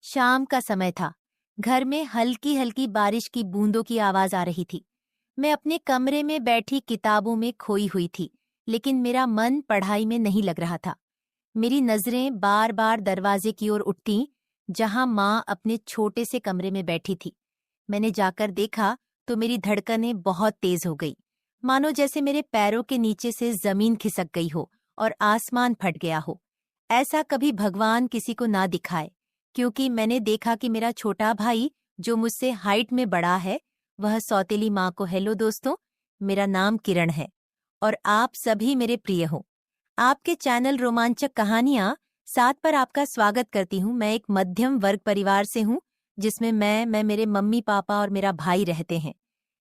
शाम का समय था। घर में हल्की हल्की बारिश की बूंदों की आवाज आ रही थी। मैं अपने कमरे में बैठी किताबों में खोई हुई थी, लेकिन मेरा मन पढ़ाई में नहीं लग रहा था। मेरी नजरें बार बार दरवाजे की ओर उठतीं, जहां माँ अपने छोटे से कमरे में बैठी थी। मैंने जाकर देखा तो मेरी धड़कनें बहुत तेज हो गई, मानो जैसे मेरे पैरों के नीचे से जमीन खिसक गई हो और आसमान फट गया हो। ऐसा कभी भगवान किसी को ना दिखाए, क्योंकि मैंने देखा कि मेरा छोटा भाई, जो मुझसे हाइट में बड़ा है, वह सौतेली माँ को हेलो दोस्तों, मेरा नाम किरण है और आप सभी मेरे प्रिय हो। आपके चैनल रोमांचक कहानियां सात पर आपका स्वागत करती हूँ। मैं एक मध्यम वर्ग परिवार से हूँ, जिसमें मैं मेरे मम्मी पापा और मेरा भाई रहते हैं।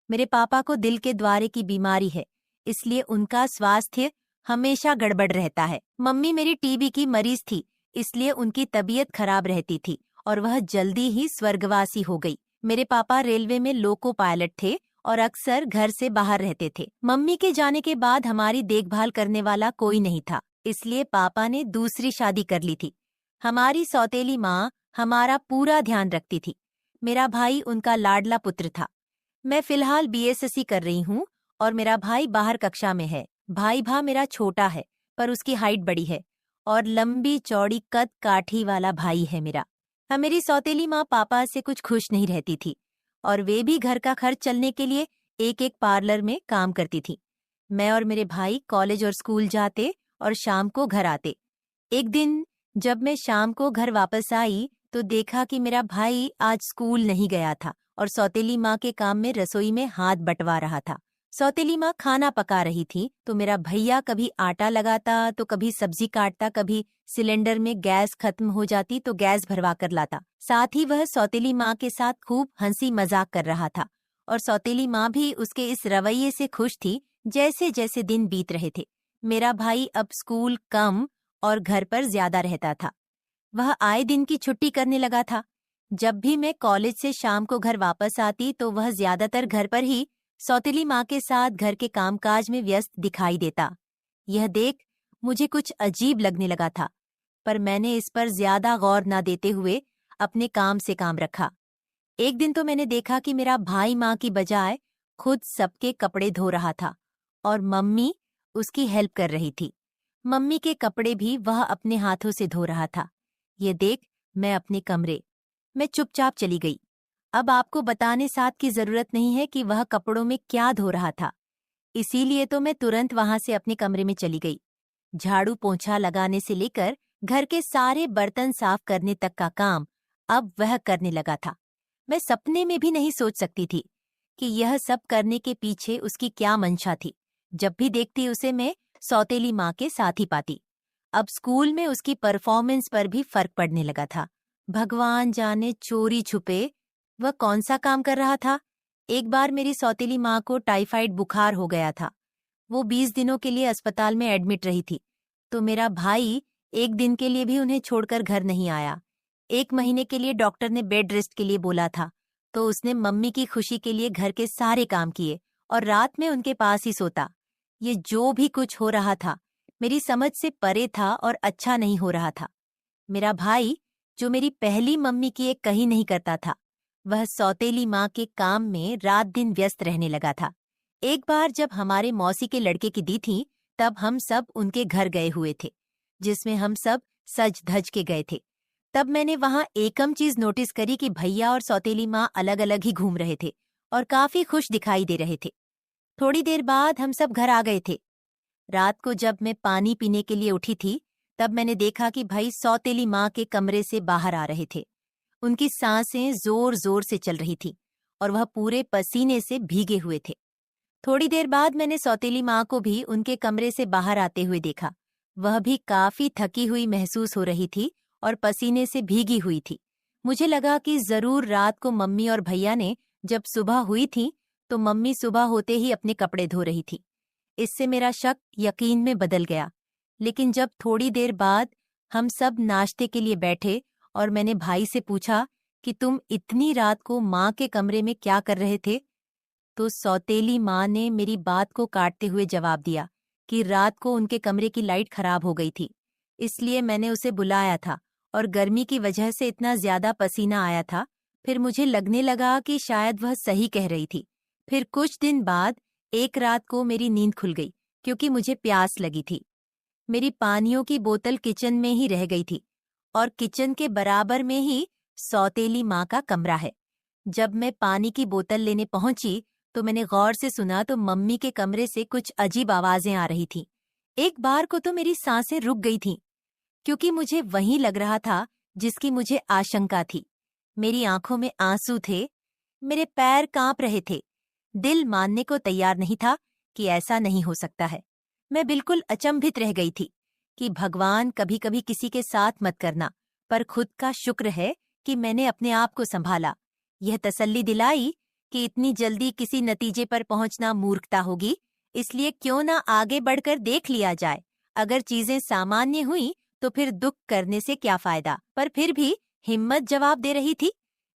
मेरे पापा को दिल के द्वारे की बीमारी है, इसलिए उनका स्वास्थ्य हमेशा गड़बड़ रहता है। मम्मी मेरी टीबी की मरीज थी, इसलिए उनकी तबीयत खराब रहती थी और वह जल्दी ही स्वर्गवासी हो गई। मेरे पापा रेलवे में लोको पायलट थे और अक्सर घर से बाहर रहते थे। मम्मी के जाने के बाद हमारी देखभाल करने वाला कोई नहीं था, इसलिए पापा ने दूसरी शादी कर ली थी। हमारी सौतेली माँ हमारा पूरा ध्यान रखती थी। मेरा भाई उनका लाडला पुत्र था। मैं फिलहाल बीएसएससी कर रही हूँ और मेरा भाई बाहर कक्षा में है। भाई मेरा छोटा है, पर उसकी हाइट बड़ी है और लंबी चौड़ी कद काठी वाला भाई है मेरा। मेरी सौतेली माँ पापा से कुछ खुश नहीं रहती थी और वे भी घर का खर्च चलने के लिए एक एक पार्लर में काम करती थी। मैं और मेरे भाई कॉलेज और स्कूल जाते और शाम को घर आते। एक दिन जब मैं शाम को घर वापस आई तो देखा कि मेरा भाई आज स्कूल नहीं गया था और सौतेली माँ के काम में रसोई में हाथ बंटवा रहा था। सौतेली माँ खाना पका रही थी तो मेरा भैया कभी आटा लगाता तो कभी सब्जी काटता, कभी सिलेंडर में गैस खत्म हो जाती तो गैस भरवा कर लाता। साथ ही वह सौतेली माँ के साथ खूब हंसी मजाक कर रहा था और सौतेली माँ भी उसके इस रवैये से खुश थी। जैसे जैसे दिन बीत रहे थे, मेरा भाई अब स्कूल कम और घर पर ज्यादा रहता था। वह आए दिन की छुट्टी करने लगा था। जब भी मैं कॉलेज से शाम को घर वापस आती तो वह ज्यादातर घर पर ही सौतेली माँ के साथ घर के कामकाज में व्यस्त दिखाई देता। यह देख मुझे कुछ अजीब लगने लगा था, पर मैंने इस पर ज्यादा गौर न देते हुए अपने काम से काम रखा। एक दिन तो मैंने देखा कि मेरा भाई माँ की बजाय खुद सबके कपड़े धो रहा था और मम्मी उसकी हेल्प कर रही थी। मम्मी के कपड़े भी वह अपने हाथों से धो रहा था। ये देख मैं अपने कमरे में चुपचाप चली गई। अब आपको बताने साथ की जरूरत नहीं है कि वह कपड़ों में क्या धो रहा था, इसीलिए तो मैं तुरंत वहां से अपने कमरे में चली गई। झाड़ू पोंछा लगाने से लेकर घर के सारे बर्तन साफ करने तक का काम अब वह करने लगा था। मैं सपने में भी नहीं सोच सकती थी कि यह सब करने के पीछे उसकी क्या मंशा थी। जब भी देखती उसे मैं सौतेली माँ के साथ ही पाती। अब स्कूल में उसकी परफॉर्मेंस पर भी फर्क पड़ने लगा था। भगवान जाने चोरी छुपे वह कौन सा काम कर रहा था। एक बार मेरी सौतेली माँ को टाइफाइड बुखार हो गया था। वो 20 दिनों के लिए अस्पताल में एडमिट रही थी, तो मेरा भाई एक दिन के लिए भी उन्हें छोड़कर घर नहीं आया। 1 महीने के लिए डॉक्टर ने बेड रेस्ट के लिए बोला था, तो उसने मम्मी की खुशी के लिए घर के सारे काम किए और रात में उनके पास ही सोता। ये जो भी कुछ हो रहा था मेरी समझ से परे था और अच्छा नहीं हो रहा था। मेरा भाई, जो मेरी पहली मम्मी की एक कही नहीं करता था, वह सौतेली माँ के काम में रात दिन व्यस्त रहने लगा था। एक बार जब हमारे मौसी के लड़के की दी थी, तब हम सब उनके घर गए हुए थे, जिसमें हम सब सज धज के गए थे। तब मैंने वहां एकम चीज नोटिस करी कि भैया और सौतेली माँ अलग अलग ही घूम रहे थे और काफी खुश दिखाई दे रहे थे। थोड़ी देर बाद हम सब घर आ गए थे। रात को जब मैं पानी पीने के लिए उठी थी, तब मैंने देखा कि भाई सौतेली माँ के कमरे से बाहर आ रहे थे। उनकी सांसें जोर जोर से चल रही थी और वह पूरे पसीने से भीगे हुए थे। थोड़ी देर बाद मैंने सौतेली माँ को भी उनके कमरे से बाहर आते हुए देखा। वह भी काफी थकी हुई महसूस हो रही थी और पसीने से भीगी हुई थी। मुझे लगा कि जरूर रात को मम्मी और भैया ने जब सुबह हुई थी तो मम्मी सुबह होते ही अपने कपड़े धो रही थी। इससे मेरा शक यकीन में बदल गया। लेकिन जब थोड़ी देर बाद हम सब नाश्ते के लिए बैठे और मैंने भाई से पूछा कि तुम इतनी रात को माँ के कमरे में क्या कर रहे थे, तो सौतेली माँ ने मेरी बात को काटते हुए जवाब दिया कि रात को उनके कमरे की लाइट खराब हो गई थी, इसलिए मैंने उसे बुलाया था और गर्मी की वजह से इतना ज्यादा पसीना आया था। फिर मुझे लगने लगा कि शायद वह सही कह रही थी। फिर कुछ दिन बाद एक रात को मेरी नींद खुल गई क्योंकि मुझे प्यास लगी थी। मेरी पानियों की बोतल किचन में ही रह गई थी और किचन के बराबर में ही सौतेली माँ का कमरा है। जब मैं पानी की बोतल लेने पहुंची तो मैंने गौर से सुना तो मम्मी के कमरे से कुछ अजीब आवाजें आ रही थीं। एक बार को तो मेरी सांसें रुक गई थीं क्योंकि मुझे वही लग रहा था जिसकी मुझे आशंका थी। मेरी आंखों में आंसू थे, मेरे पैर कांप रहे थे। दिल मानने को तैयार नहीं था कि ऐसा नहीं हो सकता है। मैं बिल्कुल अचंभित रह गई थी कि भगवान कभी कभी किसी के साथ मत करना, पर खुद का शुक्र है कि मैंने अपने आप को संभाला। यह तसल्ली दिलाई कि इतनी जल्दी किसी नतीजे पर पहुंचना मूर्खता होगी, इसलिए क्यों ना आगे बढ़कर देख लिया जाए। अगर चीजें सामान्य हुई तो फिर दुख करने से क्या फायदा। पर फिर भी हिम्मत जवाब दे रही थी।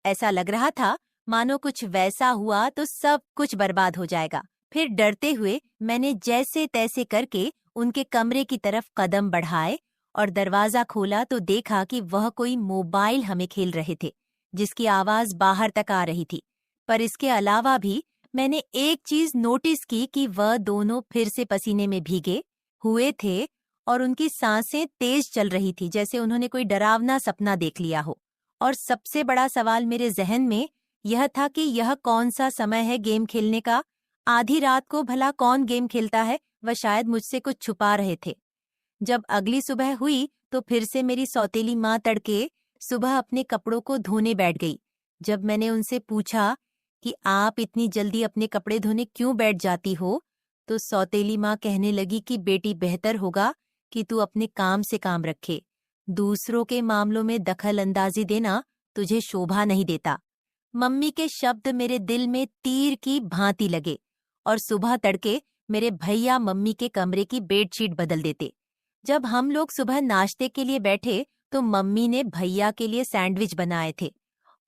ऐसा लग रहा था मानो कुछ वैसा हुआ तो सब कुछ बर्बाद हो जाएगा। फिर डरते हुए मैंने जैसे तैसे करके उनके कमरे की तरफ कदम बढ़ाए और दरवाजा खोला तो देखा कि वह कोई मोबाइल हमें खेल रहे थे, जिसकी आवाज बाहर तक आ रही थी। पर इसके अलावा भी मैंने एक चीज नोटिस की कि वह दोनों फिर से पसीने में भीगे हुए थे और उनकी सांसें तेज चल रही थी, जैसे उन्होंने कोई डरावना सपना देख लिया हो। और सबसे बड़ा सवाल मेरे जहन में यह था कि यह कौन सा समय है गेम खेलने का। आधी रात को भला कौन गेम खेलता है। वह शायद मुझसे कुछ छुपा रहे थे। जब अगली सुबह हुई तो फिर से मेरी सौतेली माँ तड़के सुबह अपने कपड़ों को धोने बैठ गई। जब मैंने उनसे पूछा कि आप इतनी जल्दी अपने कपड़े धोने क्यों बैठ जाती हो, तो सौतेली माँ कहने लगी कि बेटी, बेहतर होगा कि तू अपने काम से काम रखे। दूसरों के मामलों में दखल अंदाजी देना तुझे शोभा नहीं देता। मम्मी के शब्द मेरे दिल में तीर की भांति लगे और सुबह तड़के मेरे भैया मम्मी के कमरे की बेडशीट बदल देते। जब हम लोग सुबह नाश्ते के लिए बैठे तो मम्मी ने भैया के लिए सैंडविच बनाए थे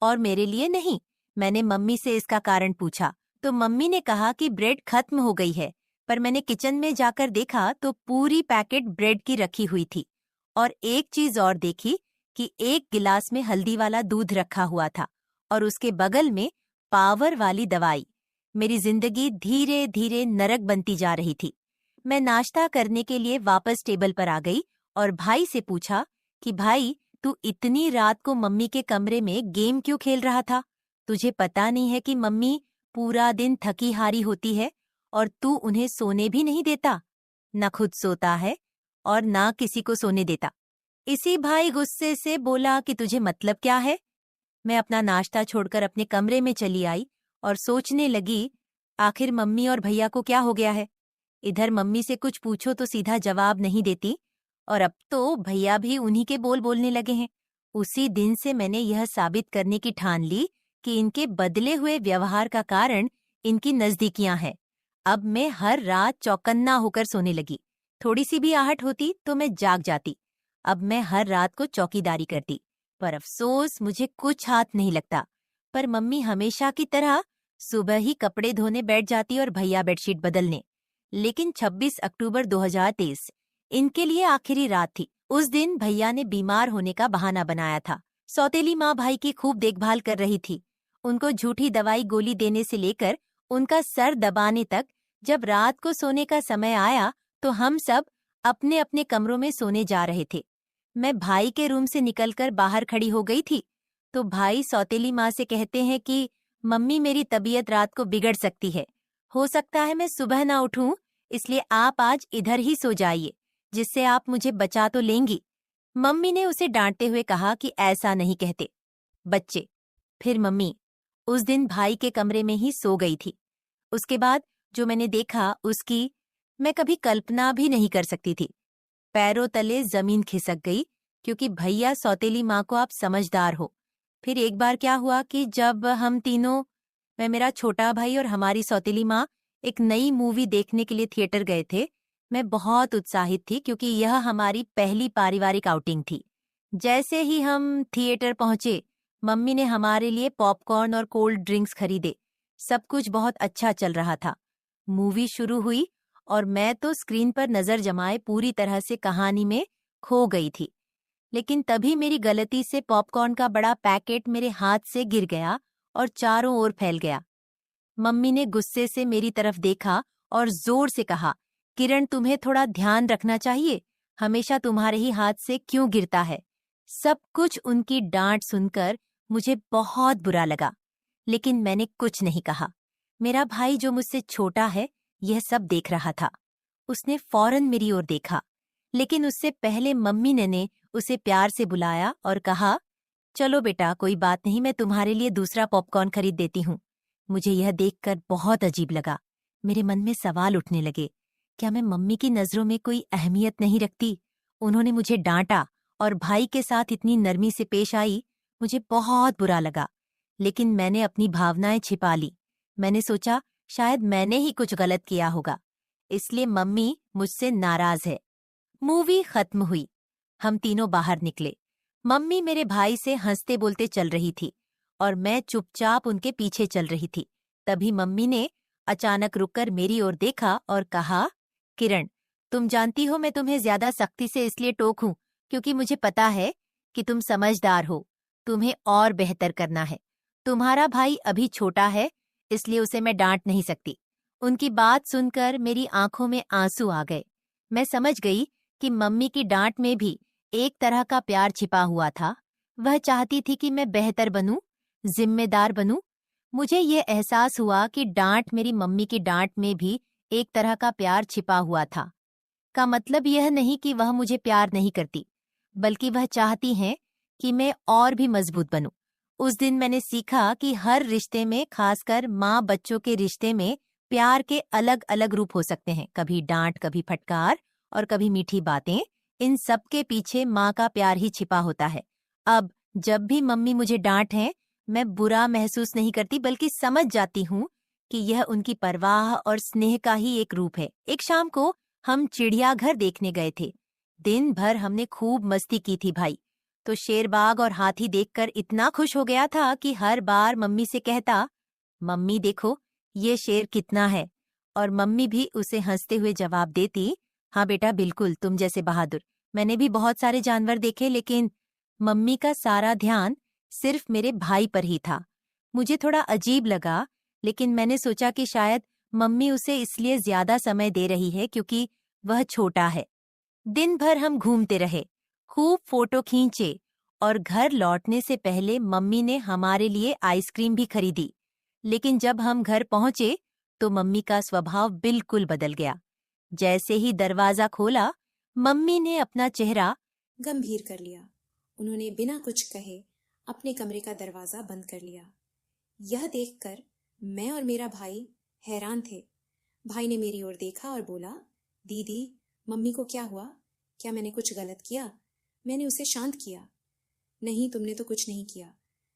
और मेरे लिए नहीं। मैंने मम्मी से इसका कारण पूछा तो मम्मी ने कहा कि ब्रेड खत्म हो गई है। पर मैंने किचन में जाकर देखा तो पूरी पैकेट ब्रेड की रखी हुई थी। और एक चीज और देखी कि एक गिलास में हल्दी वाला दूध रखा हुआ था और उसके बगल में पावर वाली दवाई। मेरी जिंदगी धीरे धीरे नरक बनती जा रही थी। मैं नाश्ता करने के लिए वापस टेबल पर आ गई और भाई से पूछा कि भाई, तू इतनी रात को मम्मी के कमरे में गेम क्यों खेल रहा था? तुझे पता नहीं है कि मम्मी पूरा दिन थकी हारी होती है और तू उन्हें सोने भी नहीं देता? न खुद सोता है और ना किसी को सोने देता। इसी भाई गुस्से से बोला कि तुझे मतलब क्या है? मैं अपना नाश्ता छोड़कर अपने कमरे में चली आई और सोचने लगी, आखिर मम्मी और भैया को क्या हो गया है? इधर मम्मी से कुछ पूछो तो सीधा जवाब नहीं देती और अब तो भैया भी उन्हीं के बोल बोलने लगे हैं। उसी दिन से मैंने यह साबित करने की ठान ली कि इनके बदले हुए व्यवहार का कारण इनकी नजदीकियां हैं। अब मैं हर रात चौकन्ना होकर सोने लगी। थोड़ी सी भी आहट होती तो मैं जाग जाती। अब मैं हर रात को चौकीदारी करती। पर अफसोस मुझे कुछ हाथ नहीं लगता। पर मम्मी हमेशा की तरह सुबह ही कपड़े धोने बैठ जाती और भैया बेडशीट बदलने। लेकिन 26 अक्टूबर 2023 इनके लिए आखिरी रात थी। उस दिन भैया ने बीमार होने का बहाना बनाया था। सौतेली माँ भाई की खूब देखभाल कर रही थी। उनको झूठी दवाई गोली देने से लेकर उनका सर दबाने तक। जब रात को सोने का समय आया तो हम सब अपने अपने कमरों में सोने जा रहे थे। मैं भाई के रूम से निकलकर बाहर खड़ी हो गई थी तो भाई सौतेली माँ से कहते हैं कि मम्मी, मेरी तबीयत रात को बिगड़ सकती है। हो सकता है मैं सुबह ना उठूं, इसलिए आप आज इधर ही सो जाइए, जिससे आप मुझे बचा तो लेंगी। मम्मी ने उसे डांटते हुए कहा कि ऐसा नहीं कहते बच्चे। फिर मम्मी उस दिन भाई के कमरे में ही सो गई थी। उसके बाद जो मैंने देखा उसकी मैं कभी कल्पना भी नहीं कर सकती थी। पैरों तले जमीन खिसक गई क्योंकि भैया सौतेली माँ को आप समझदार हो। फिर एक बार क्या हुआ कि जब हम तीनों, मैं, मेरा छोटा भाई और हमारी सौतेली माँ, एक नई मूवी देखने के लिए थिएटर गए थे। मैं बहुत उत्साहित थी क्योंकि यह हमारी पहली पारिवारिक आउटिंग थी। जैसे ही हम थिएटर पहुंचे, मम्मी ने हमारे लिए पॉपकॉर्न और कोल्ड ड्रिंक्स खरीदे। सब कुछ बहुत अच्छा चल रहा था। मूवी शुरू हुई और मैं तो स्क्रीन पर नजर जमाए पूरी तरह से कहानी में खो गई थी। लेकिन तभी मेरी गलती से पॉपकॉर्न का बड़ा पैकेट मेरे हाथ से गिर गया और चारों ओर फैल गया। मम्मी ने गुस्से से मेरी तरफ देखा और जोर से कहा, किरण, तुम्हें थोड़ा ध्यान रखना चाहिए, हमेशा तुम्हारे ही हाथ से क्यों गिरता है। सब कुछ उनकी डांट सुनकर मुझे बहुत बुरा लगा, लेकिन मैंने कुछ नहीं कहा। मेरा भाई जो मुझसे छोटा है, यह सब देख रहा था। उसने फौरन मेरी ओर देखा, लेकिन उससे पहले मम्मी ने उसे प्यार से बुलाया और कहा, चलो बेटा, कोई बात नहीं, मैं तुम्हारे लिए दूसरा पॉपकॉर्न खरीद देती हूँ। मुझे यह देखकर बहुत अजीब लगा। मेरे मन में सवाल उठने लगे, क्या मैं मम्मी की नजरों में कोई अहमियत नहीं रखती? उन्होंने मुझे डांटा और भाई के साथ इतनी नरमी से पेश आई। मुझे बहुत बुरा लगा, लेकिन मैंने अपनी भावनाएं छिपा ली। मैंने सोचा शायद मैंने ही कुछ गलत किया होगा, इसलिए मम्मी मुझसे नाराज है। मूवी खत्म हुई। हम तीनों बाहर निकले। मम्मी मेरे भाई से हंसते बोलते चल रही थी और मैं चुपचाप उनके पीछे चल रही थी। तभी मम्मी ने अचानक रुककर मेरी ओर देखा और कहा, किरण, तुम जानती हो मैं तुम्हें ज्यादा सख्ती से इसलिए टोकूं क्योंकि मुझे पता है कि तुम समझदार हो। तुम्हें और बेहतर करना है। तुम्हारा भाई अभी छोटा है, इसलिए उसे मैं डांट नहीं सकती। उनकी बात सुनकर मेरी आंखों में आंसू आ गए। मैं समझ गई कि मम्मी की डांट में भी एक तरह का प्यार छिपा हुआ था। वह चाहती थी कि मैं बेहतर बनूं, जिम्मेदार बनूं। मुझे ये एहसास हुआ कि डांट मेरी मम्मी की डांट में भी एक तरह का प्यार छिपा हुआ था। का मतलब यह नहीं कि वह मुझे प्यार नहीं करती, बल्कि वह चाहती हैं कि मैं और भी मजबूत बनूं। उस दिन मैंने सीखा कि हर रिश्ते में, खासकर माँ बच्चों के रिश्ते में, प्यार के अलग अलग रूप हो सकते हैं। कभी डांट, कभी फटकार और कभी मीठी बातें। इन सब के पीछे माँ का प्यार ही छिपा होता है। अब जब भी मम्मी मुझे डांटे, मैं बुरा महसूस नहीं करती, बल्कि समझ जाती हूँ कि यह उनकी परवाह और स्नेह का ही एक रूप है। एक शाम को हम चिड़ियाघर देखने गए थे। दिन भर हमने खूब मस्ती की थी भाई। तो शेरबाग और हाथी देखकर इतना खुश हो गया था कि हर बार मम्मी से कहता, मम्मी देखो, ये शेर कितना है। और मम्मी भी उसे हंसते हुए जवाब देती, हाँ बेटा, बिल्कुल तुम जैसे बहादुर। मैंने भी बहुत सारे जानवर देखे, लेकिन मम्मी का सारा ध्यान सिर्फ मेरे भाई पर ही था। मुझे थोड़ा अजीब लगा, लेकिन मैंने सोचा कि शायद मम्मी उसे इसलिए ज्यादा समय दे रही है क्योंकि वह छोटा है। दिन भर हम घूमते रहे, खूब फोटो खींचे और घर लौटने से पहले मम्मी ने हमारे लिए आइसक्रीम भी खरीदी। लेकिन जब हम घर पहुंचे तो मम्मी का स्वभाव बिल्कुल बदल गया। जैसे ही दरवाजा खोला, मम्मी ने अपना चेहरा गंभीर कर लिया। उन्होंने बिना कुछ कहे अपने कमरे का दरवाजा बंद कर लिया। यह देखकर मैं और मेरा भाई हैरान थे। भाई ने मेरी ओर देखा और बोला, दीदी, मम्मी को क्या हुआ? क्या मैंने कुछ गलत किया? मैंने उसे शांत किया। नहीं, तुमने तो कुछ नहीं किया।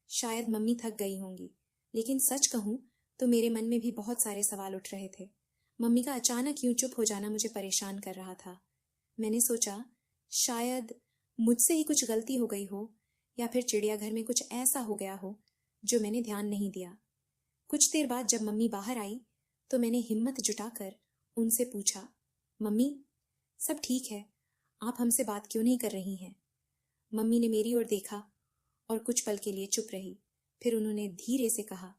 शायद मम्मी थक गई होंगी। लेकिन सच कहूं तो मेरे मन में भी बहुत सारे सवाल उठ रहे थे। मम्मी का अचानक यूं चुप हो जाना मुझे परेशान कर रहा था। मैंने सोचा, शायद मुझसे ही कुछ गलती हो गई हो, या फिर चिड़ियाघर में कुछ ऐसा हो गया हो जो मैंने ध्यान नहीं दिया। कुछ देर बाद जब मम्मी बाहर आई तो मैंने हिम्मत जुटाकर उनसे पूछा, मम्मी, सब ठीक है? आप हमसे बात क्यों नहीं कर रही हैं? मम्मी ने मेरी ओर देखा और कुछ पल के लिए चुप रही। फिर उन्होंने धीरे से कहा,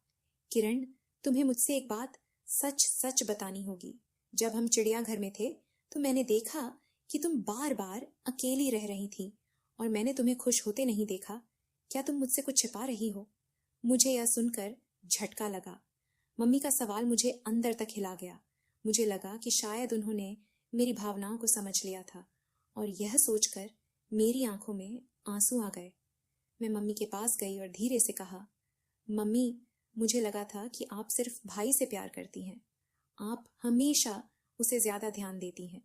किरण, तुम्हें मुझसे एक बात सच सच बतानी होगी। जब हम चिड़ियाघर में थे तो मैंने देखा कि तुम बार बार अकेली रह रही थी और मैंने तुम्हें खुश होते नहीं देखा। क्या तुम मुझसे कुछ छिपा रही हो? मुझे यह सुनकर झटका लगा। मम्मी का सवाल मुझे अंदर तक हिला गया। मुझे लगा कि शायद उन्होंने मेरी भावनाओं को समझ लिया था और यह सोचकर मेरी आंखों में आंसू आ गए। मैं मम्मी के पास गई और धीरे से कहा, मम्मी, मुझे लगा था कि आप सिर्फ भाई से प्यार करती हैं। आप हमेशा उसे ज्यादा ध्यान देती हैं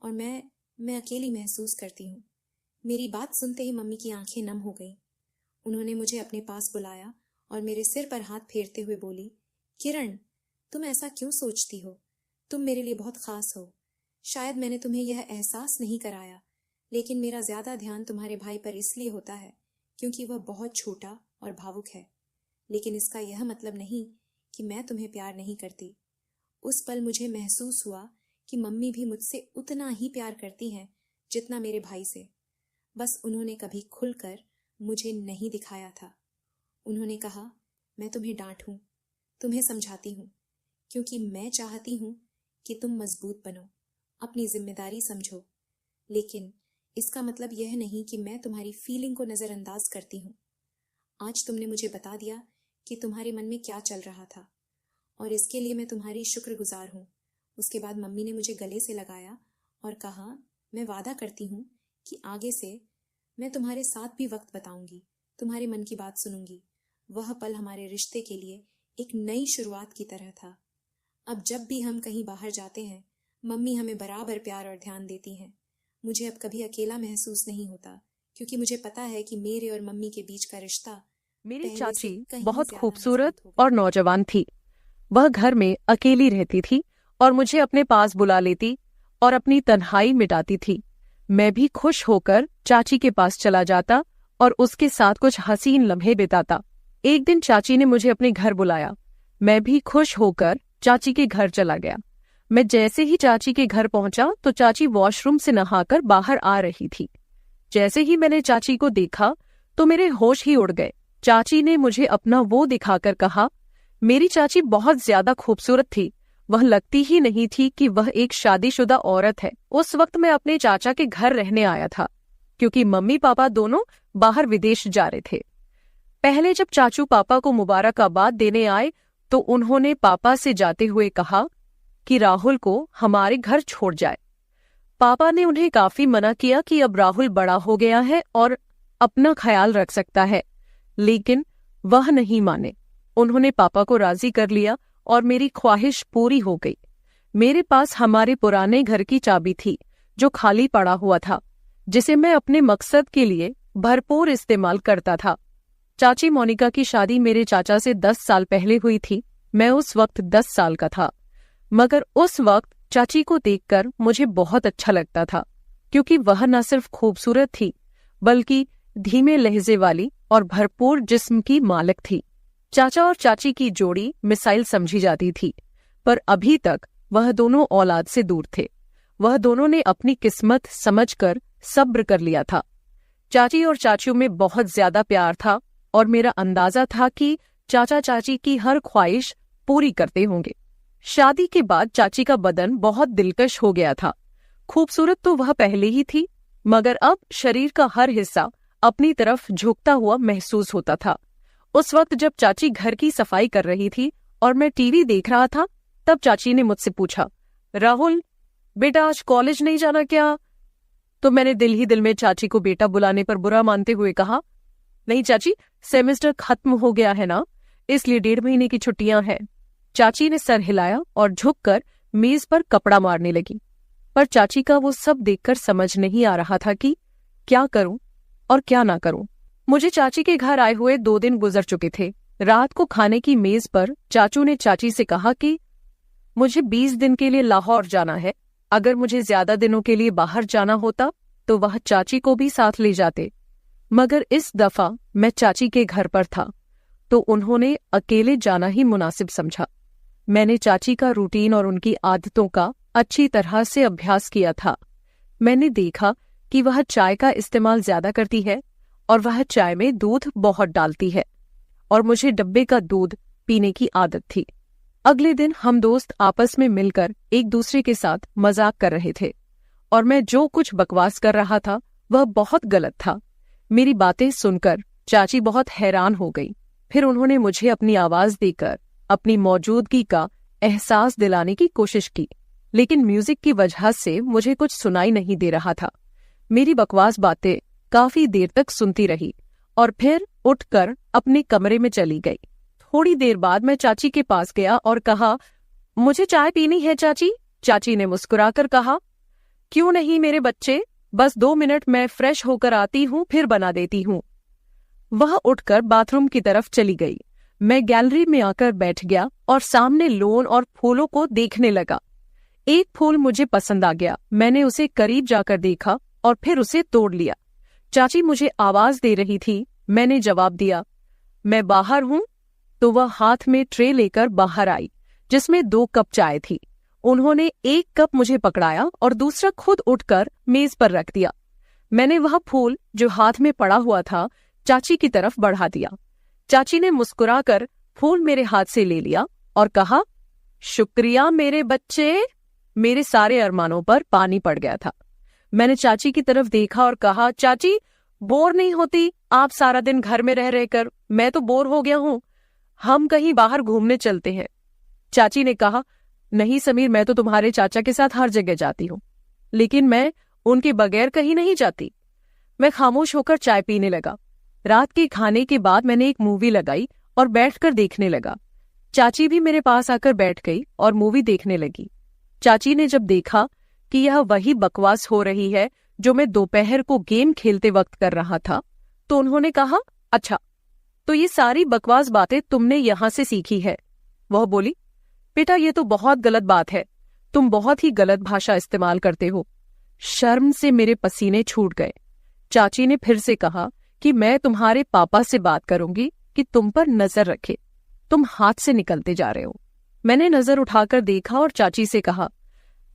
और मैं अकेली महसूस करती हूँ। मेरी बात सुनते ही मम्मी की आंखें नम हो गईं। उन्होंने मुझे अपने पास बुलाया और मेरे सिर पर हाथ फेरते हुए बोली, किरण, तुम ऐसा क्यों सोचती हो? तुम मेरे लिए बहुत खास हो। शायद मैंने तुम्हें यह एहसास नहीं कराया, लेकिन मेरा ज्यादा ध्यान तुम्हारे भाई पर इसलिए होता है क्योंकि वह बहुत छोटा और भावुक है। लेकिन इसका यह मतलब नहीं कि मैं तुम्हें प्यार नहीं करती। उस पल मुझे महसूस हुआ कि मम्मी भी मुझसे उतना ही प्यार करती हैं जितना मेरे भाई से। बस उन्होंने कभी खुलकर मुझे नहीं दिखाया था। उन्होंने कहा, मैं तुम्हें डांटूं, तुम्हें समझाती हूँ, क्योंकि मैं चाहती हूँ कि तुम मजबूत बनो, अपनी जिम्मेदारी समझो। लेकिन इसका मतलब यह नहीं कि मैं तुम्हारी फीलिंग को नजरअंदाज करती हूँ। आज तुमने मुझे बता दिया कि तुम्हारे मन में क्या चल रहा था, और इसके लिए मैं तुम्हारी शुक्रगुजार हूँ। उसके बाद मम्मी ने मुझे गले से लगाया और कहा, मैं वादा करती हूँ कि आगे से मैं तुम्हारे साथ भी वक्त बताऊंगी, तुम्हारे मन की बात सुनूंगी। वह पल हमारे रिश्ते के लिए एक नई शुरुआत की तरह था। अब जब भी हम कहीं बाहर जाते हैं, मम्मी हमें बराबर प्यार और ध्यान देती हैं। मुझे अब कभी अकेला महसूस नहीं होता, क्योंकि मुझे पता है कि मेरे और मम्मी के बीच का रिश्ता मेरी पहले से चाची कहीं बहुत ज्यादा खूबसूरत मजबूत होगा। और नौजवान थी। वह घर में अकेली रहती थी और मुझे अपने पास बुला लेती और अपनी तन्हाई मिटाती थी। मैं भी खुश होकर चाची के पास चला जाता और उसके साथ कुछ हसीन लम्हे बिताता। एक दिन चाची ने मुझे अपने घर बुलाया। मैं भी खुश होकर चाची के घर चला गया। मैं जैसे ही चाची के घर पहुंचा तो चाची वॉशरूम से नहाकर बाहर आ रही थी। जैसे ही मैंने चाची को देखा तो मेरे होश ही उड़ गए। चाची ने मुझे अपना वो दिखाकर कहा, मेरी चाची बहुत ज्यादा खूबसूरत थी। वह लगती ही नहीं थी कि वह एक शादीशुदा औरत है। उस वक्त मैं अपने चाचा के घर रहने आया था, क्योंकि मम्मी पापा दोनों बाहर विदेश जा रहे थे। पहले जब चाचू पापा को मुबारकबाद देने आए तो उन्होंने पापा से जाते हुए कहा कि राहुल को हमारे घर छोड़ जाए। पापा ने उन्हें काफी मना किया कि अब राहुल बड़ा हो गया है और अपना ख्याल रख सकता है, लेकिन वह नहीं माने। उन्होंने पापा को राजी कर लिया और मेरी ख्वाहिश पूरी हो गई। मेरे पास हमारे पुराने घर की चाबी थी जो खाली पड़ा हुआ था, जिसे मैं अपने मकसद के लिए भरपूर इस्तेमाल करता था। चाची मोनिका की शादी मेरे चाचा से 10 साल पहले हुई थी। मैं उस वक्त 10 साल का था, मगर उस वक्त चाची को देखकर मुझे बहुत अच्छा लगता था, क्योंकि वह न सिर्फ खूबसूरत थी बल्कि धीमे लहजे वाली और भरपूर जिस्म की मालिक थी। चाचा और चाची की जोड़ी मिसाइल समझी जाती थी, पर अभी तक वह दोनों औलाद से दूर थे। वह दोनों ने अपनी किस्मत समझकर सब्र कर लिया था। चाची और चाचियों में बहुत ज्यादा प्यार था और मेरा अंदाजा था कि चाचा चाची की हर ख्वाहिश पूरी करते होंगे। शादी के बाद चाची का बदन बहुत दिलकश हो गया था। खूबसूरत तो वह पहले ही थी, मगर अब शरीर का हर हिस्सा अपनी तरफ झुकता हुआ महसूस होता था। उस वक्त जब चाची घर की सफाई कर रही थी और मैं टीवी देख रहा था, तब चाची ने मुझसे पूछा, राहुल बेटा आज कॉलेज नहीं जाना क्या? तो मैंने दिल ही दिल में चाची को बेटा बुलाने पर बुरा मानते हुए कहा, नहीं चाची, सेमेस्टर खत्म हो गया है ना, इसलिए 1.5 महीने की छुट्टियां हैं। चाची ने सर हिलाया और झुककर मेज पर कपड़ा मारने लगी, पर चाची का वो सब देखकर समझ नहीं आ रहा था कि क्या करूं और क्या ना करूं। मुझे चाची के घर आए हुए 2 दिन गुजर चुके थे। रात को खाने की मेज पर चाचू ने चाची से कहा कि मुझे 20 दिन के लिए लाहौर जाना है। अगर मुझे ज्यादा दिनों के लिए बाहर जाना होता तो वह चाची को भी साथ ले जाते, मगर इस दफा मैं चाची के घर पर था तो उन्होंने अकेले जाना ही मुनासिब समझा। मैंने चाची का रूटीन और उनकी आदतों का अच्छी तरह से अभ्यास किया था। मैंने देखा कि वह चाय का इस्तेमाल ज्यादा करती है और वह चाय में दूध बहुत डालती है, और मुझे डब्बे का दूध पीने की आदत थी। अगले दिन हम दोस्त आपस में मिलकर एक दूसरे के साथ मजाक कर रहे थे और मैं जो कुछ बकवास कर रहा था वह बहुत गलत था। मेरी बातें सुनकर चाची बहुत हैरान हो गई। फिर उन्होंने मुझे अपनी आवाज देकर अपनी मौजूदगी का एहसास दिलाने की कोशिश की, लेकिन म्यूजिक की वजह से मुझे कुछ सुनाई नहीं दे रहा था। मेरी बकवास बातें काफी देर तक सुनती रही और फिर उठकर अपने कमरे में चली गई। थोड़ी देर बाद मैं चाची के पास गया और कहा, मुझे चाय पीनी है चाची। चाची ने मुस्कुराकर कहा, क्यों नहीं मेरे बच्चे, बस 2 मिनट में फ्रेश होकर आती हूँ, फिर बना देती हूँ। वह उठकर बाथरूम की तरफ चली गई। मैं गैलरी में आकर बैठ गया और सामने लॉन और फूलों को देखने लगा। एक फूल मुझे पसंद आ गया। मैंने उसे करीब जाकर देखा और फिर उसे तोड़ लिया। चाची मुझे आवाज दे रही थी। मैंने जवाब दिया, मैं बाहर हूँ। तो वह हाथ में ट्रे लेकर बाहर आई जिसमें 2 कप चाय थी। उन्होंने एक कप मुझे पकड़ाया और दूसरा खुद उठकर मेज पर रख दिया। मैंने वह फूल जो हाथ में पड़ा हुआ था चाची की तरफ बढ़ा दिया। चाची ने मुस्कुराकर फूल मेरे हाथ से ले लिया और कहा, शुक्रिया मेरे बच्चे। मेरे सारे अरमानों पर पानी पड़ गया था। मैंने चाची की तरफ देखा और कहा, चाची बोर नहीं होती आप सारा दिन घर में रह रहकर? मैं तो बोर हो गया हूं, हम कहीं बाहर घूमने चलते हैं। चाची ने कहा, नहीं समीर, मैं तो तुम्हारे चाचा के साथ हर जगह जाती हूँ, लेकिन मैं उनके बगैर कहीं नहीं जाती। मैं खामोश होकर चाय पीने लगा। रात के खाने के बाद मैंने एक मूवी लगाई और बैठकर देखने लगा। चाची भी मेरे पास आकर बैठ गई और मूवी देखने लगी। चाची ने जब देखा कि यह वही बकवास हो रही है जो मैं दोपहर को गेम खेलते वक्त कर रहा था, तो उन्होंने कहा, अच्छा तो ये सारी बकवास बातें तुमने यहां से सीखी है। वह बोली, बेटा ये तो बहुत गलत बात है, तुम बहुत ही गलत भाषा इस्तेमाल करते हो। शर्म से मेरे पसीने छूट गए। चाची ने फिर से कहा कि मैं तुम्हारे पापा से बात करूंगी कि तुम पर नजर रखे, तुम हाथ से निकलते जा रहे हो। मैंने नजर उठाकर देखा और चाची से कहा,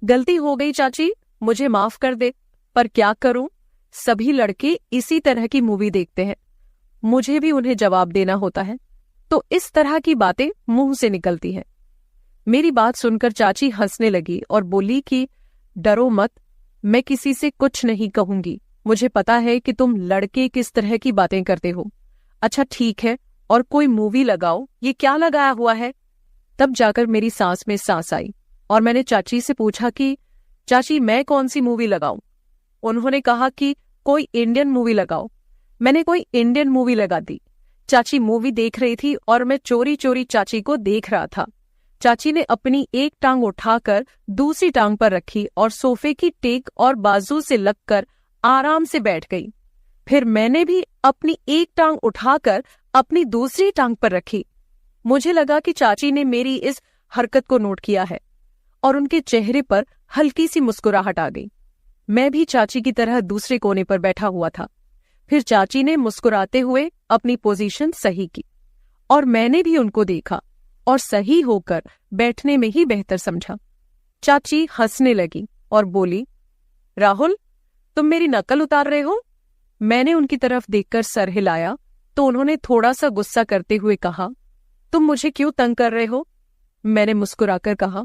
गलती हो गई चाची, मुझे माफ कर दे, पर क्या करूं, सभी लड़के इसी तरह की मूवी देखते हैं, मुझे भी उन्हें जवाब देना होता है, तो इस तरह की बातें मुंह से निकलती हैं। मेरी बात सुनकर चाची हंसने लगी और बोली कि डरो मत, मैं किसी से कुछ नहीं कहूंगी, मुझे पता है कि तुम लड़के किस तरह की बातें करते हो। अच्छा ठीक है, और कोई मूवी लगाओ, ये क्या लगाया हुआ है? तब जाकर मेरी सांस में सांस आई और मैंने चाची से पूछा कि चाची मैं कौन सी मूवी लगाऊं? उन्होंने कहा कि कोई इंडियन मूवी लगाओ। मैंने कोई इंडियन मूवी लगा दी। चाची मूवी देख रही थी और मैं चोरी चोरी चाची को देख रहा था। चाची ने अपनी एक टांग उठाकर दूसरी टांग पर रखी और सोफे की टेक और बाजू से लगकर आराम से बैठ गई। फिर मैंने भी अपनी एक टांग उठाकर अपनी दूसरी टांग पर रखी। मुझे लगा कि चाची ने मेरी इस हरकत को नोट किया है और उनके चेहरे पर हल्की सी मुस्कुराहट आ गई। मैं भी चाची की तरह दूसरे कोने पर बैठा हुआ था। फिर चाची ने मुस्कुराते हुए अपनी पोजीशन सही की और मैंने भी उनको देखा और सही होकर बैठने में ही बेहतर समझा। चाची हंसने लगी और बोली, राहुल तुम मेरी नकल उतार रहे हो? मैंने उनकी तरफ देखकर सर हिलाया तो उन्होंने थोड़ा सा गुस्सा करते हुए कहा, तुम मुझे क्यों तंग कर रहे हो? मैंने मुस्कुराकर कहा,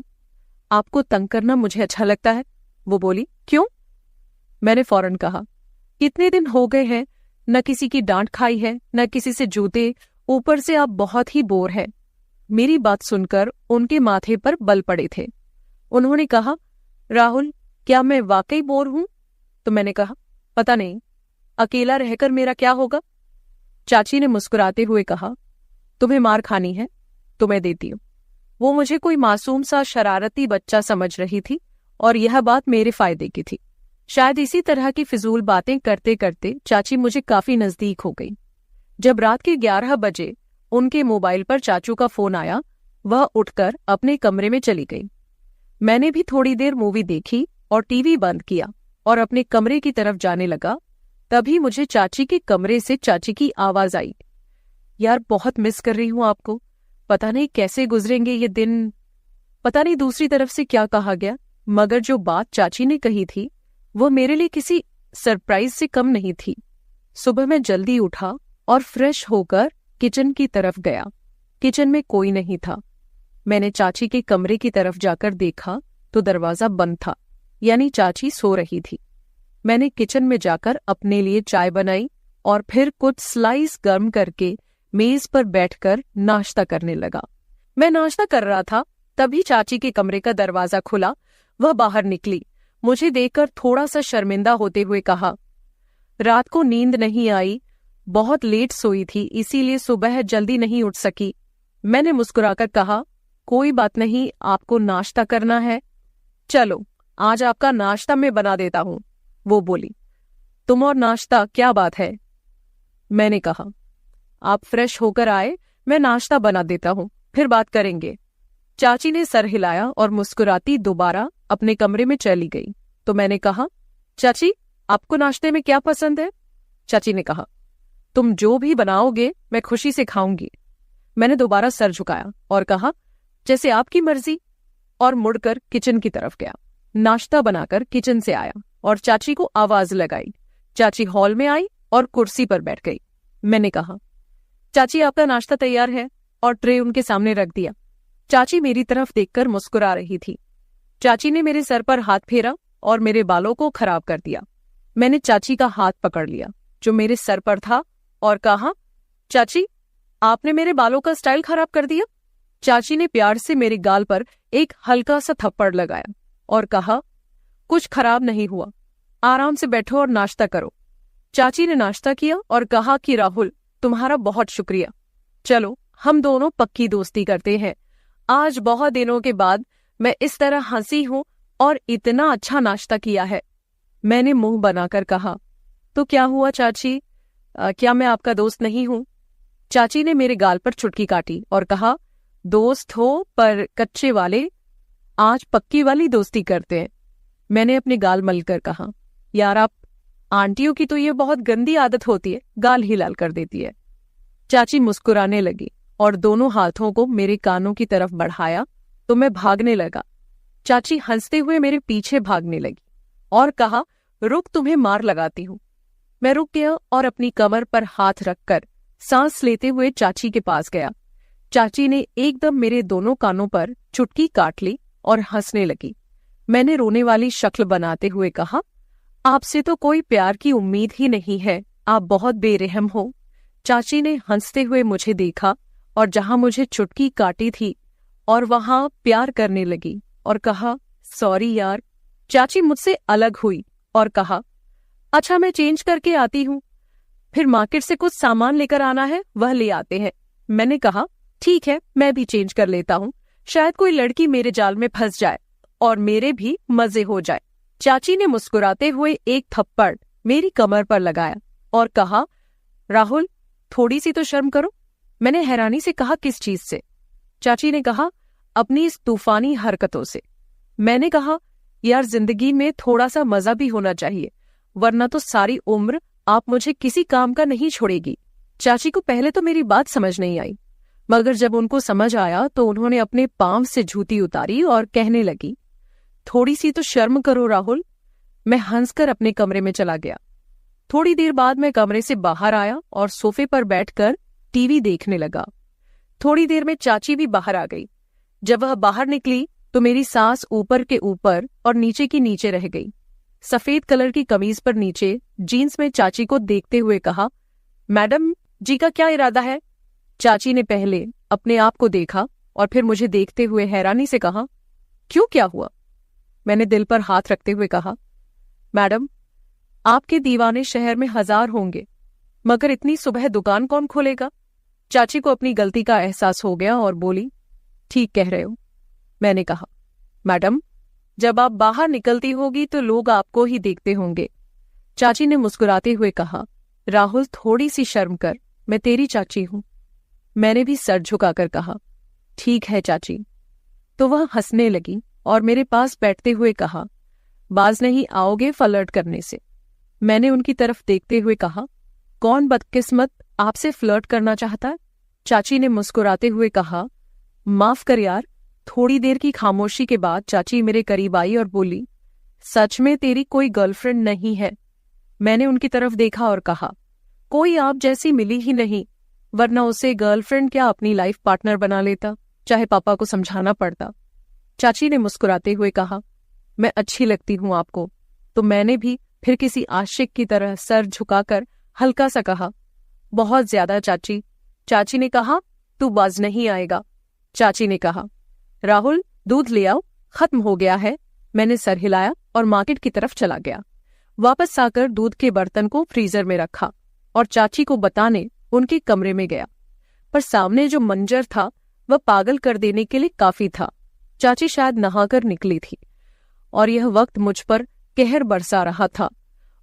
आपको तंग करना मुझे अच्छा लगता है। वो बोली, क्यों? मैंने फौरन कहा, कितने दिन हो गए हैं, न किसी की डांट खाई है, न किसी से जूते, ऊपर से आप बहुत ही बोर हैं। मेरी बात सुनकर उनके माथे पर बल पड़े थे। उन्होंने कहा, राहुल क्या मैं वाकई बोर हूं? तो मैंने कहा, पता नहीं, अकेला रहकर मेरा क्या होगा? चाची ने मुस्कुराते हुए कहा, तुम्हें मार खानी है तो मैं देती हूं। वो मुझे कोई मासूम सा शरारती बच्चा समझ रही थी और यह बात मेरे फायदे की थी। शायद इसी तरह की फिजूल बातें करते करते चाची मुझे काफी नजदीक हो गई। जब रात के 11 बजे उनके मोबाइल पर चाचू का फोन आया, वह उठकर अपने कमरे में चली गई। मैंने भी थोड़ी देर मूवी देखी और टीवी बंद किया और अपने कमरे की तरफ जाने लगा। तभी मुझे चाची के कमरे से चाची की आवाज आई, यार बहुत मिस कर रही हूं आपको, पता नहीं कैसे गुजरेंगे ये दिन। पता नहीं दूसरी तरफ से क्या कहा गया, मगर जो बात चाची ने कही थी वो मेरे लिए किसी सरप्राइज से कम नहीं थी। सुबह मैं जल्दी उठा और फ्रेश होकर किचन की तरफ गया। किचन में कोई नहीं था। मैंने चाची के कमरे की तरफ जाकर देखा तो दरवाजा बंद था, यानी चाची सो रही थी। मैंने किचन में जाकर अपने लिए चाय बनाई और फिर कुछ स्लाइस गर्म करके मेज पर बैठकर नाश्ता करने लगा। मैं नाश्ता कर रहा था, तभी चाची के कमरे का दरवाजा खुला। वह बाहर निकली, मुझे देखकर थोड़ा सा शर्मिंदा होते हुए कहा, रात को नींद नहीं आई, बहुत लेट सोई थी, इसीलिए सुबह जल्दी नहीं उठ सकी। मैंने मुस्कुराकर कहा, कोई बात नहीं, आपको नाश्ता करना है, चलो आज आपका नाश्ता मैं बना देता हूं। वो बोली, तुम और नाश्ता क्या बात है? मैंने कहा, आप फ्रेश होकर आए, मैं नाश्ता बना देता हूं, फिर बात करेंगे। चाची ने सर हिलाया और मुस्कुराती दोबारा अपने कमरे में चली गई। तो मैंने कहा, चाची आपको नाश्ते में क्या पसंद है? चाची ने कहा, तुम जो भी बनाओगे मैं खुशी से खाऊंगी। मैंने दोबारा सर झुकाया और कहा, जैसे आपकी मर्जी, और मुड़कर किचन की तरफ गया। नाश्ता बनाकर किचन से आया और चाची को आवाज लगाई, चाची हॉल में आई और कुर्सी पर बैठ गई। मैंने कहा, चाची आपका नाश्ता तैयार है, और ट्रे उनके सामने रख दिया। चाची मेरी तरफ देखकर मुस्कुरा रही थी। चाची ने मेरे सर पर हाथ फेरा और मेरे बालों को खराब कर दिया। मैंने चाची का हाथ पकड़ लिया जो मेरे सर पर था और कहा, चाची आपने मेरे बालों का स्टाइल खराब कर दिया। चाची ने प्यार से मेरे गाल पर एक हल्का सा थप्पड़ लगाया और कहा, कुछ खराब नहीं हुआ, आराम से बैठो और नाश्ता करो। चाची ने नाश्ता किया और कहा कि राहुल तुम्हारा बहुत शुक्रिया, चलो हम दोनों पक्की दोस्ती करते हैं। आज बहुत दिनों के बाद मैं इस तरह हंसी हूं और इतना अच्छा नाश्ता किया है। मैंने मुंह बनाकर कहा, तो क्या हुआ चाची, क्या मैं आपका दोस्त नहीं हूं? चाची ने मेरे गाल पर चुटकी काटी और कहा, दोस्त हो पर कच्चे वाले, आज पक्की वाली दोस्ती करते हैं। मैंने अपने गाल मलकर कहा, यार आप आंटियों की तो ये बहुत गंदी आदत होती है, गाल ही लाल कर देती है। चाची मुस्कुराने लगी और दोनों हाथों को मेरे कानों की तरफ बढ़ाया तो मैं भागने लगा। चाची हंसते हुए मेरे पीछे भागने लगी और कहा, रुक तुम्हें मार लगाती हूं। मैं रुक गया और अपनी कमर पर हाथ रखकर सांस लेते हुए चाची के पास गया। चाची ने एकदम मेरे दोनों कानों पर चुटकी काट ली और हंसने लगी। मैंने रोने वाली शक्ल बनाते हुए कहा, आपसे तो कोई प्यार की उम्मीद ही नहीं है, आप बहुत बेरहम हो। चाची ने हंसते हुए मुझे देखा और जहां मुझे चुटकी काटी थी और वहां प्यार करने लगी और कहा, सॉरी यार। चाची मुझसे अलग हुई और कहा, अच्छा मैं चेंज करके आती हूँ, फिर मार्केट से कुछ सामान लेकर आना है, वह ले आते हैं। मैंने कहा, ठीक है मैं भी चेंज कर लेता हूँ, शायद कोई लड़की मेरे जाल में फंस जाए और मेरे भी मजे हो जाए। चाची ने मुस्कुराते हुए एक थप्पड़ मेरी कमर पर लगाया और कहा, राहुल थोड़ी सी तो शर्म करो। मैंने हैरानी से कहा, किस चीज से? चाची ने कहा, अपनी इस तूफानी हरकतों से। मैंने कहा, यार जिंदगी में थोड़ा सा मजा भी होना चाहिए, वरना तो सारी उम्र आप मुझे किसी काम का नहीं छोड़ेगी। चाची को पहले तो मेरी बात समझ नहीं आई, मगर जब उनको समझ आया तो उन्होंने अपने पांव से जूती उतारी और कहने लगी, थोड़ी सी तो शर्म करो राहुल। मैं हंसकर अपने कमरे में चला गया। थोड़ी देर बाद मैं कमरे से बाहर आया और सोफे पर बैठकर टीवी देखने लगा। थोड़ी देर में चाची भी बाहर आ गई। जब वह बाहर निकली तो मेरी सांस ऊपर के ऊपर और नीचे की नीचे रह गई। सफेद कलर की कमीज पर नीचे जीन्स में चाची को देखते हुए कहा, मैडम जी का क्या इरादा है? चाची ने पहले अपने आप को देखा और फिर मुझे देखते हुए हैरानी से कहा, क्यों, क्या हुआ? मैंने दिल पर हाथ रखते हुए कहा, मैडम आपके दीवाने शहर में 1000 होंगे, मगर इतनी सुबह दुकान कौन खोलेगा? चाची को अपनी गलती का एहसास हो गया और बोली, ठीक कह रहे हो। मैंने कहा, मैडम जब आप बाहर निकलती होगी तो लोग आपको ही देखते होंगे। चाची ने मुस्कुराते हुए कहा, राहुल थोड़ी सी शर्म कर, मैं तेरी चाची हूं। मैंने भी सर झुकाकर कहा, ठीक है चाची। तो वह हंसने लगी और मेरे पास बैठते हुए कहा, बाज नहीं आओगे फ्लर्ट करने से। मैंने उनकी तरफ देखते हुए कहा, कौन बदकिस्मत आपसे फ्लर्ट करना चाहता है? चाची ने मुस्कुराते हुए कहा, माफ कर यार। थोड़ी देर की खामोशी के बाद चाची मेरे करीब आई और बोली, सच में तेरी कोई गर्लफ्रेंड नहीं है? मैंने उनकी तरफ देखा और कहा, कोई आप जैसी मिली ही नहीं, वरना उसे गर्लफ्रेंड क्या अपनी लाइफ पार्टनर बना लेता, चाहे पापा को समझाना पड़ता। चाची ने मुस्कुराते हुए कहा, मैं अच्छी लगती हूं आपको? तो मैंने भी फिर किसी आशिक की तरह सर झुकाकर हल्का सा कहा, बहुत ज्यादा चाची। चाची ने कहा, तू बाज नहीं आएगा। चाची ने कहा, राहुल दूध ले आओ, खत्म हो गया है। मैंने सर हिलाया और मार्केट की तरफ चला गया। वापस आकर दूध के बर्तन को फ्रीजर में रखा और चाची को बताने उनके कमरे में गया, पर सामने जो मंजर था वह पागल कर देने के लिए काफी था। चाची शायद नहाकर निकली थी और यह वक्त मुझ पर कहर बरसा रहा था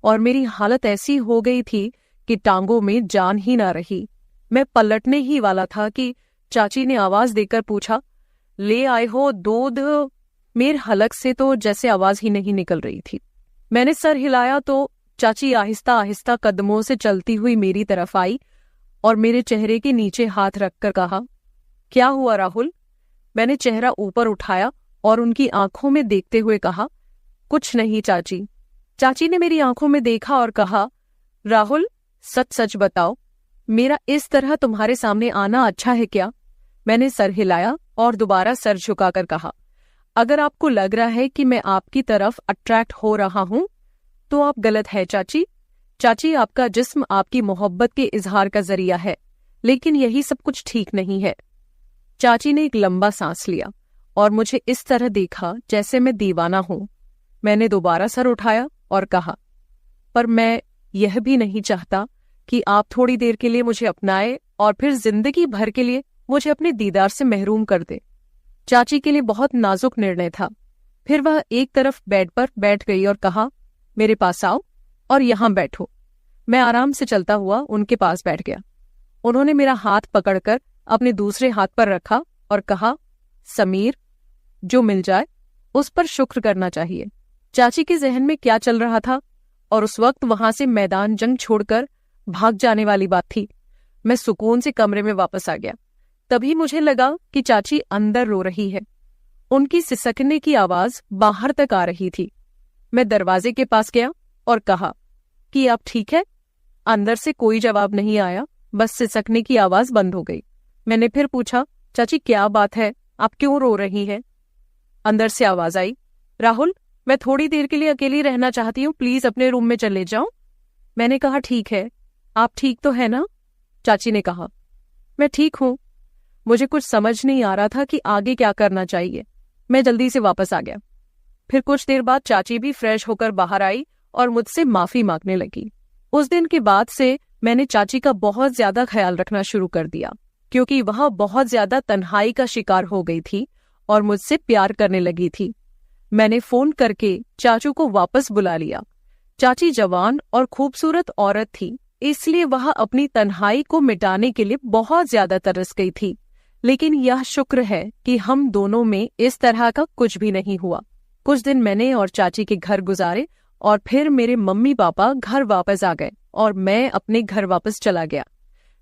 और मेरी हालत ऐसी हो गई थी कि टांगों में जान ही ना रही। मैं पलटने ही वाला था कि चाची ने आवाज देकर पूछा, ले आए हो दूध? मेरे हलक से तो जैसे आवाज ही नहीं निकल रही थी। मैंने सर हिलाया तो चाची आहिस्ता आहिस्ता कदमों से चलती हुई मेरी तरफ आई और मेरे चेहरे के नीचे हाथ रखकर कहा, क्या हुआ राहुल? मैंने चेहरा ऊपर उठाया और उनकी आंखों में देखते हुए कहा, कुछ नहीं चाची। चाची ने मेरी आंखों में देखा और कहा, राहुल, सच सच बताओ, मेरा इस तरह तुम्हारे सामने आना अच्छा है क्या? मैंने सर हिलाया और दोबारा सर झुकाकर कहा, अगर आपको लग रहा है कि मैं आपकी तरफ अट्रैक्ट हो रहा हूं तो आप गलत है चाची। चाची, आपका जिस्म आपकी मोहब्बत के इजहार का जरिया है, लेकिन यही सब कुछ ठीक नहीं है। चाची ने एक लंबा सांस लिया और मुझे इस तरह देखा जैसे मैं दीवाना हूं। मैंने दोबारा सर उठाया और कहा, पर मैं यह भी नहीं चाहता कि आप थोड़ी देर के लिए मुझे अपनाए और फिर जिंदगी भर के लिए मुझे अपने दीदार से महरूम कर दे। चाची के लिए बहुत नाजुक निर्णय था। फिर वह एक तरफ बेड पर बैठ गई और कहा, मेरे पास आओ और यहां बैठो। मैं आराम से चलता हुआ उनके पास बैठ गया। उन्होंने मेरा हाथ पकड़कर अपने दूसरे हाथ पर रखा और कहा, समीर, जो मिल जाए उस पर शुक्र करना चाहिए। चाची के जहन में क्या चल रहा था और उस वक्त वहां से मैदान जंग छोड़कर भाग जाने वाली बात थी। मैं सुकून से कमरे में वापस आ गया। तभी मुझे लगा कि चाची अंदर रो रही है। उनकी सिसकने की आवाज बाहर तक आ रही थी। मैं दरवाजे के पास गया और कहा कि आप ठीक है? अंदर से कोई जवाब नहीं आया, बस सिसकने की आवाज बंद हो गई। मैंने फिर पूछा, चाची क्या बात है, आप क्यों रो रही हैं? अंदर से आवाज आई, राहुल, मैं थोड़ी देर के लिए अकेली रहना चाहती हूँ, प्लीज अपने रूम में चले जाओ। मैंने कहा, ठीक है, आप ठीक तो है ना? चाची ने कहा, मैं ठीक हूं। मुझे कुछ समझ नहीं आ रहा था कि आगे क्या करना चाहिए। मैं जल्दी से वापस आ गया। फिर कुछ देर बाद चाची भी फ्रेश होकर बाहर आई और मुझसे माफी मांगने लगी। उस दिन के बाद से मैंने चाची का बहुत ज्यादा ख्याल रखना शुरू कर दिया, क्योंकि वह बहुत ज्यादा तन्हाई का शिकार हो गई थी और मुझसे प्यार करने लगी थी। मैंने फोन करके चाचू को वापस बुला लिया। चाची जवान और खूबसूरत औरत थी, इसलिए वह अपनी तन्हाई को मिटाने के लिए बहुत ज्यादा तरस गई थी। लेकिन यह शुक्र है कि हम दोनों में इस तरह का कुछ भी नहीं हुआ। कुछ दिन मैंने और चाची के घर गुजारे और फिर मेरे मम्मी पापा घर वापस आ गए और मैं अपने घर वापस चला गया।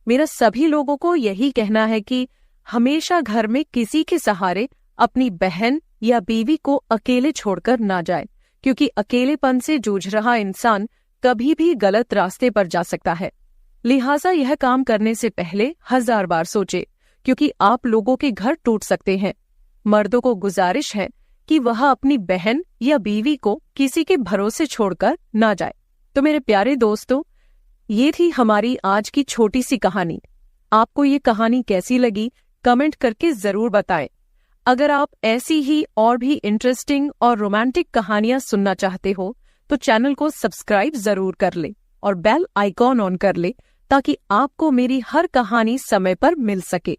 मेरा सभी लोगों को यही कहना है कि हमेशा घर में किसी के सहारे अपनी बहन या बीवी को अकेले छोड़कर ना जाए, क्योंकि अकेलेपन से जूझ रहा इंसान कभी भी गलत रास्ते पर जा सकता है। लिहाजा यह काम करने से पहले 1000 बार सोचे, क्योंकि आप लोगों के घर टूट सकते हैं। मर्दों को गुजारिश है कि वह अपनी बहन या बीवी को किसी के भरोसे छोड़कर ना जाए। तो मेरे प्यारे दोस्तों, ये थी हमारी आज की छोटी सी कहानी। आपको ये कहानी कैसी लगी कमेंट करके जरूर बताएं। अगर आप ऐसी ही और भी इंटरेस्टिंग और रोमांटिक कहानियां सुनना चाहते हो तो चैनल को सब्सक्राइब जरूर कर ले और बेल आइकॉन ऑन कर ले, ताकि आपको मेरी हर कहानी समय पर मिल सके।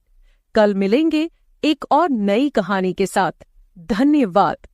कल मिलेंगे एक और नई कहानी के साथ। धन्यवाद।